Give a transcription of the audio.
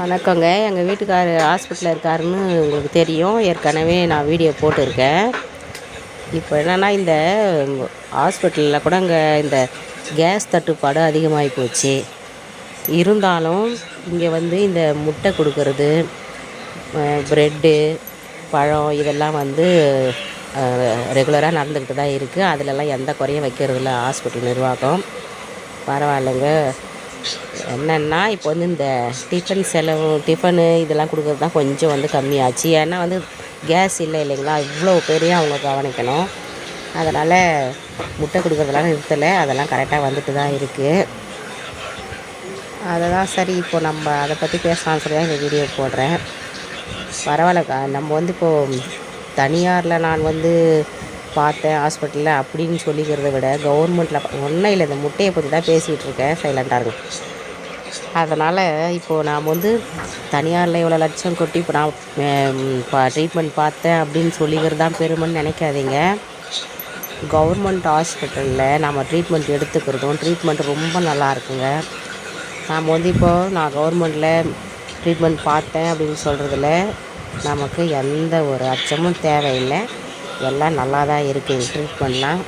வணக்கங்க. எங்கள் வீட்டுக்காரர் ஹாஸ்பிட்டலில் இருக்காருன்னு உங்களுக்கு தெரியும். ஏற்கனவே நான் வீடியோ போட்டிருக்கேன். இப்போ என்னென்னா, இந்த ஹாஸ்பிட்டலில் கூட இந்த கேஸ் தட்டுப்பாடு அதிகமாகி போச்சு. இருந்தாலும் இங்கே இந்த முட்டை கொடுக்கறது, ப்ரெட்டு, பழம் இதெல்லாம் ரெகுலராக நடந்துக்கிட்டு தான் இருக்குது. அதிலெல்லாம் எந்த குறையும் வைக்கிறதில்ல ஹாஸ்பிட்டல் நிர்வாகம். பரவாயில்லைங்க. என்னென்னா, இப்போ இந்த டிஃபனு இதெல்லாம் கொடுக்குறது தான் கொஞ்சம் கம்மியாச்சு. ஏன்னா கேஸ் இல்லைங்களா, இவ்வளோ பேரையும் அவங்க கவனிக்கணும். அதனால் முட்டை கொடுக்குறதெல்லாம் நிறுத்தலை. அதெல்லாம் கரெக்டாக வந்துட்டு தான் இருக்குது. அதை தான் சரி, இப்போது நம்ம அதை பற்றி பேசலாம்னு சொல்லி தான் இந்த வீடியோ போடுறேன். பரவாயில்லக்கா. நம்ம இப்போது தனியாரில் நான் பார்த்தேன் ஹாஸ்பிட்டலில் அப்படின்னு சொல்லிக்கிறத விட, கவர்மெண்ட்டில் ஒன்றும் இல்லை, இந்த முட்டையை பற்றி தான் பேசிகிட்டு இருக்கேன். சைலண்டாக இருக்கும். அதனால் இப்போது நாம் தனியாரில் இவ்வளோ லட்சம் கொட்டி இப்போ நான் ட்ரீட்மெண்ட் பார்த்தேன் அப்படின்னு சொல்லிக்கிறது தான் பெருமைன்னு நினைக்காதீங்க. கவர்மெண்ட் ஹாஸ்பிட்டலில் நம்ம ட்ரீட்மெண்ட் எடுத்துக்கிறதும் ட்ரீட்மெண்ட் ரொம்ப நல்லா இருக்குங்க. நாம் இப்போது நான் கவர்மெண்ட்டில் ட்ரீட்மெண்ட் பார்த்தேன் அப்படின்னு சொல்கிறதுல நமக்கு எந்த ஒரு அச்சமும் தேவையில்லை. எல்லாம் நல்லா தான் இருக்குது ட்ரீட்மெண்ட்லாம்.